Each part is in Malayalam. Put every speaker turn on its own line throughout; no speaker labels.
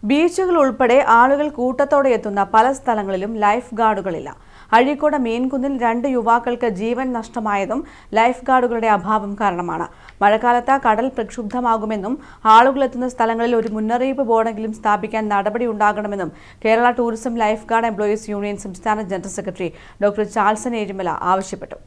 ബീച്ചുകൾ ഉൾപ്പെടെ ആളുകൾ കൂട്ടത്തോടെ എത്തുന്ന പല സ്ഥലങ്ങളിലും ലൈഫ് ഗാർഡുകളില്ല. അഴീക്കോട് മീൻകുന്നിൽ 2 യുവാക്കൾക്ക് ജീവൻ നഷ്ടമായതും ലൈഫ് ഗാർഡുകളുടെ അഭാവം കാരണമാണ്. മഴക്കാലത്ത് കടൽ പ്രക്ഷുബ്ധമാകുമെന്നും ആളുകളെത്തുന്ന സ്ഥലങ്ങളിൽ ഒരു മുന്നറിയിപ്പ് ബോർഡെങ്കിലും സ്ഥാപിക്കാൻ നടപടി ഉണ്ടാകണമെന്നും Kerala tourism life guard employees union സംസ്ഥാന general secretary doctor Charlson Ezhimala ആവശ്യപ്പെട്ടു.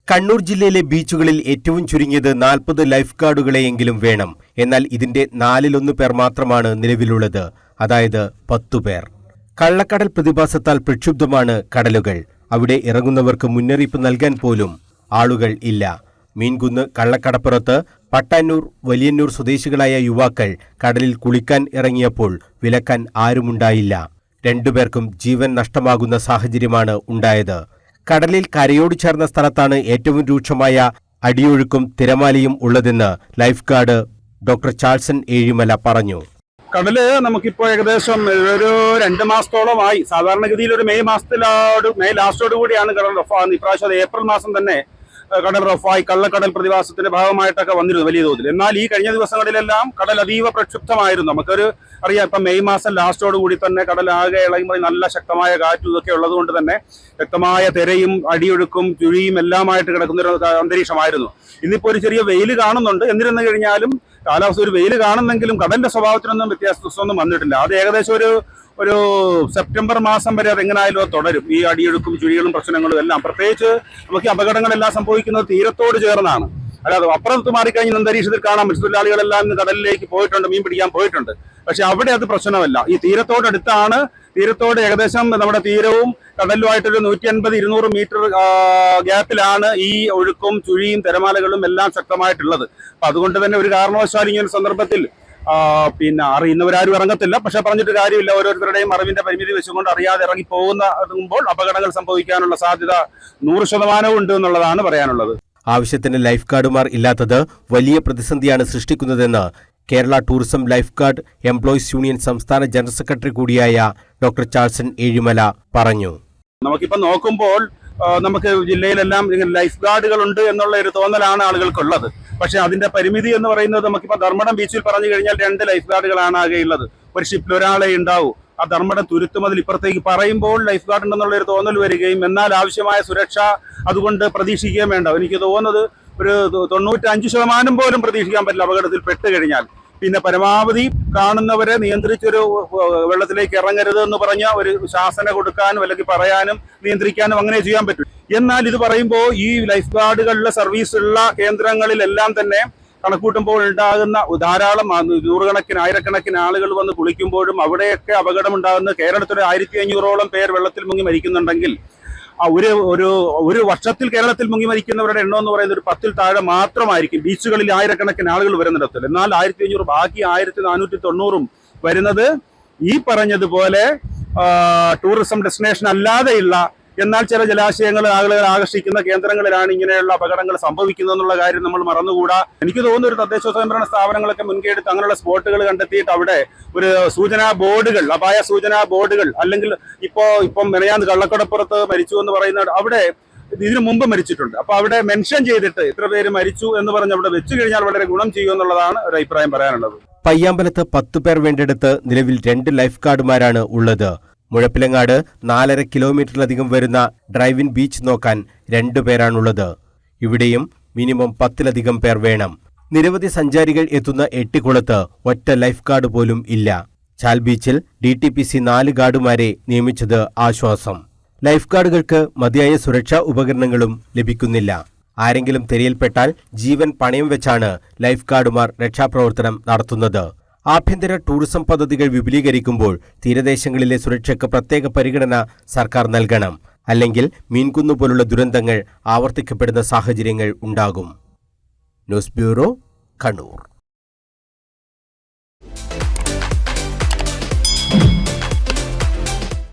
കണ്ണൂർ ജില്ലയിലെ ബീച്ചുകളിൽ ഏറ്റവും ചുരുങ്ങിയത് 40 ലൈഫ് ഗാർഡുകളെയെങ്കിലും വേണം. എന്നാൽ ഇതിന്റെ 4-1 പേർ മാത്രമാണ് നിലവിലുള്ളത്, അതായത് 10 പേർ. കള്ളക്കടൽ പ്രതിഭാസത്താൽ പ്രക്ഷുബ്ധമാണ് കടലുകൾ. അവിടെ ഇറങ്ങുന്നവർക്ക് മുന്നറിയിപ്പ് നൽകാൻ പോലും ആളുകൾ ഇല്ല. മീൻകുന്ന് കള്ളക്കടപ്പുറത്ത് പട്ടാന്നൂർ വലിയന്നൂർ സ്വദേശികളായ യുവാക്കൾ കടലിൽ കുളിക്കാൻ ഇറങ്ങിയപ്പോൾ വിലക്കാൻ ആരുമുണ്ടായില്ല. 2 പേർക്കും ജീവൻ നഷ്ടമാകുന്ന സാഹചര്യമാണ് ഉണ്ടായത്. കടലിൽ കരയോട് ചേർന്ന സ്ഥലത്താണ് ഏറ്റവും രൂക്ഷമായ അടിയൊഴുക്കും തിരമാലയും ഉള്ളതെന്ന് life guard doctor Charlson Ezhimala പറഞ്ഞു.
കടല് നമുക്കിപ്പോൾ ഏകദേശം ഒരു 2 മാസത്തോളമായി. സാധാരണഗതിയിൽ ഒരു മെയ് ലാസ്റ്റോട് കൂടിയാണ് കടൽ റഫാകുന്നത്. ഇപ്രാവശ്യം ഏപ്രിൽ മാസം തന്നെ കടൽ റഫായി കള്ളക്കടൽ പ്രതിഭാസത്തിന്റെ ഭാഗമായിട്ടൊക്കെ വന്നിരുന്നു വലിയ തോതിൽ. എന്നാൽ ഈ കഴിഞ്ഞ ദിവസങ്ങളിലെല്ലാം കടൽ അതീവ പ്രക്ഷുബ്ധമായിരുന്നു. നമുക്കൊരു അറിയാം, ഇപ്പം മെയ് മാസം ലാസ്റ്റോട് കൂടി തന്നെ കടലാകെ ഇളകുമ്പോൾ നല്ല ശക്തമായ കാറ്റും ഇതൊക്കെ ഉള്ളതുകൊണ്ട് തന്നെ വ്യക്തമായ തിരയും അടിയൊഴുക്കും ചുഴിയും എല്ലാമായിട്ട് കിടക്കുന്ന ഒരു അന്തരീക്ഷമായിരുന്നു. ഇന്നിപ്പോൾ ഒരു ചെറിയ വെയിൽ കാണുന്നുണ്ട്. എന്നിരുന്നു കഴിഞ്ഞാലും കാലാവസ്ഥ ഒരു വെയിൽ കാണുന്നെങ്കിലും കടലിന്റെ സ്വഭാവത്തിനൊന്നും വ്യത്യാസമൊന്നും വന്നിട്ടില്ല. അത് ഏകദേശം ഒരു സെപ്റ്റംബർ മാസം വരെ അതെങ്ങനായാലും തുടരും. ഈ അടിയൊഴുക്കും ചുഴികളും പ്രശ്നങ്ങളും എല്ലാം. പ്രത്യേകിച്ച് നമുക്ക് അപകടങ്ങളെല്ലാം സംഭവിക്കുന്നത് തീരത്തോട് ചേർന്നാണ്. അല്ലാതെ അപ്പുറത്ത് മാറിക്കഴിഞ്ഞ അന്തരീക്ഷത്തിൽ കാണാൻ മത്സ്യത്തൊഴിലാളികളെല്ലാം ഇന്ന് കടലിലേക്ക് പോയിട്ടുണ്ട്, മീൻ പിടിക്കാൻ പോയിട്ടുണ്ട്. പക്ഷെ അവിടെ അത് പ്രശ്നമല്ല. ഈ തീരത്തോടടുത്താണ്. തീരത്തോട് ഏകദേശം നമ്മുടെ തീരവും കടലുമായിട്ടൊരു 150-200 മീറ്റർ ഗ്യാപ്പിലാണ് ഈ ഒഴുക്കും ചുഴിയും തിരമാലകളും എല്ലാം ശക്തമായിട്ടുള്ളത്. അപ്പൊ അതുകൊണ്ട് തന്നെ ഒരു കാരണവശാലും ഈ ഒരു സന്ദർഭത്തിൽ അറിയുന്നവരാരും ഇറങ്ങത്തില്ല. പക്ഷെ പറഞ്ഞിട്ട് കാര്യമില്ല. ഓരോരുത്തരുടെയും അറിവിന്റെ പരിമിതി വെച്ചുകൊണ്ട് അറിയാതെ ഇറങ്ങി പോകുമ്പോൾ അപകടങ്ങൾ സംഭവിക്കാനുള്ള സാധ്യത 100% ഉണ്ട് എന്നുള്ളതാണ് പറയാനുള്ളത്.
ആവശ്യത്തിന് ലൈഫ് ഗാർഡുമാർ ഇല്ലാത്തത് വലിയ പ്രതിസന്ധിയാണ് സൃഷ്ടിക്കുന്നതെന്ന് Kerala tourism life guard employees union സംസ്ഥാന ജനറൽ സെക്രട്ടറി കൂടിയായ ഡോക്ടർ ചാൾസൺ ഏഴിമല പറഞ്ഞു.
നമുക്കിപ്പോൾ നോക്കുമ്പോൾ നമുക്ക് ജില്ലയിലെല്ലാം ലൈഫ് ഗാർഡുകൾ ഉണ്ട് എന്നുള്ള ഒരു തോന്നലാണ് ആളുകൾക്കുള്ളത്. പക്ഷെ അതിന്റെ പരിമിതി എന്ന് പറയുന്നത് നമുക്കിപ്പോൾ ധർമ്മടം ബീച്ചിൽ പറഞ്ഞു കഴിഞ്ഞാൽ 2 ലൈഫ് ഗാർഡുകളാണ് ആകെയുള്ളത്. ഒരു ഷിപ്പിൽ ഒരാളെ ഉണ്ടാവൂ. ആ ധർമ്മടം തുരുത്തുമതിൽ ഇപ്പുറത്തേക്ക് പറയുമ്പോൾ ലൈഫ് ഗാർഡ് ഉണ്ടെന്നുള്ള ഒരു തോന്നൽ വരികയും എന്നാൽ ആവശ്യമായ സുരക്ഷ അതുകൊണ്ട് പ്രതീക്ഷിക്കുകയും വേണ്ട. എനിക്ക് തോന്നുന്നത് ഒരു 95% പോലും പ്രതീക്ഷിക്കാൻ പറ്റില്ല അപകടത്തിൽ പെട്ട് കഴിഞ്ഞാൽ. പിന്നെ പരമാവധി കാണുന്നവരെ നിയന്ത്രിച്ചൊരു വെള്ളത്തിലേക്ക് ഇറങ്ങരുത് എന്ന് പറഞ്ഞ ഒരു ശാസന കൊടുക്കാനും അല്ലെങ്കിൽ പറയാനും നിയന്ത്രിക്കാനും അങ്ങനെ ചെയ്യാൻ പറ്റും. എന്നാൽ ഇത് പറയുമ്പോൾ ഈ ലൈഫ് ഗാർഡുകളിലെ സർവീസ് ഉള്ള കേന്ദ്രങ്ങളിലെല്ലാം തന്നെ കണക്കൂട്ടുമ്പോൾ ഉണ്ടാകുന്ന ധാരാളം 100കണക്കിന് 1000കണക്കിന് ആളുകൾ വന്ന് കുളിക്കുമ്പോഴും അവിടെയൊക്കെ അപകടമുണ്ടാകുന്ന കേരളത്തിൽ 1500ഓളം പേർ വെള്ളത്തിൽ മുങ്ങി മരിക്കുന്നുണ്ടെങ്കിൽ ഒരു വർഷത്തിൽ കേരളത്തിൽ മുങ്ങി മരിക്കുന്നവരുടെ എണ്ണം എന്ന് പറയുന്നത് ഒരു 10ൽ താഴെ മാത്രമായിരിക്കും. ബീച്ചുകളിൽ 1000കണക്കിന് ആളുകൾ വരുന്നിടത്തിൽ. എന്നാൽ 1500 ബാക്കി 1490 വരുന്നത് ഈ പറഞ്ഞതുപോലെ ടൂറിസം ഡെസ്റ്റിനേഷൻ അല്ലാതെയുള്ള എന്നാൽ ചില ജലാശയങ്ങൾ ആളുകളെ ആകർഷിക്കുന്ന കേന്ദ്രങ്ങളിലാണ് ഇങ്ങനെയുള്ള അപകടങ്ങൾ സംഭവിക്കുന്നതെന്നുള്ള കാര്യം നമ്മൾ മറന്നുകൂടാ. എനിക്ക് തോന്നുന്നു ഒരു തദ്ദേശ സ്വയംഭരണ സ്ഥാപനങ്ങളൊക്കെ മുൻകൈയെടുത്ത് അങ്ങനെയുള്ള സ്പോട്ടുകൾ കണ്ടെത്തിയിട്ട് അവിടെ ഒരു സൂചനാ ബോർഡുകൾ, അപായ സൂചനാ ബോർഡുകൾ, അല്ലെങ്കിൽ ഇപ്പം മെനയാന്ന് കള്ളക്കടപ്പുറത്ത് മരിച്ചു എന്ന് പറയുന്ന അവിടെ ഇതിനു മുമ്പ് മരിച്ചിട്ടുണ്ട്. അപ്പൊ അവിടെ മെൻഷൻ ചെയ്തിട്ട് ഇത്ര പേര് മരിച്ചു എന്ന് പറഞ്ഞ് അവിടെ വെച്ചു കഴിഞ്ഞാൽ വളരെ ഗുണം ചെയ്യുമെന്നുള്ളതാണ് ഒരു അഭിപ്രായം പറയാനുള്ളത്.
പയ്യാമ്പലത്ത് 10 പേർ വേണ്ടിടത്ത് നിലവിൽ 2 ലൈഫ് ഗാർഡുമാരാണ് ഉള്ളത്. മുഴപ്പിലങ്ങാട് 4.5 കിലോമീറ്ററിലധികം വരുന്ന ഡ്രൈവിൻ ബീച്ച് നോക്കാൻ 2 പേരാണുള്ളത്. ഇവിടെയും മിനിമം 10ലധികം പേർ വേണം. നിരവധി സഞ്ചാരികൾ എത്തുന്ന എട്ടിക്കുളത്ത് ഒറ്റ ലൈഫ് ഗാർഡ് പോലും ഇല്ല. ചാൽ ബീച്ചിൽ DTPC 4 ഗാർഡുമാരെ നിയമിച്ചത് ആശ്വാസം. ലൈഫ് ഗാർഡുകൾക്ക് മതിയായ സുരക്ഷാ ഉപകരണങ്ങളും ലഭിക്കുന്നില്ല. ആരെങ്കിലും തിരയിൽപ്പെട്ടാൽ ജീവൻ പണയം വെച്ചാണ് ലൈഫ് ഗാർഡുമാർ രക്ഷാപ്രവർത്തനം നടത്തുന്നത്. ആഭ്യന്തര ടൂറിസം പദ്ധതികൾ വിപുലീകരിക്കുമ്പോൾ തീരദേശങ്ങളിലെ സുരക്ഷയ്ക്ക് പ്രത്യേക പരിഗണന സർക്കാർ നൽകണം. അല്ലെങ്കിൽ മീൻകുന്ന് പോലുള്ള ദുരന്തങ്ങൾ ആവർത്തിക്കപ്പെടുന്ന സാഹചര്യങ്ങൾ ഉണ്ടാകും. News bureau, Kannur.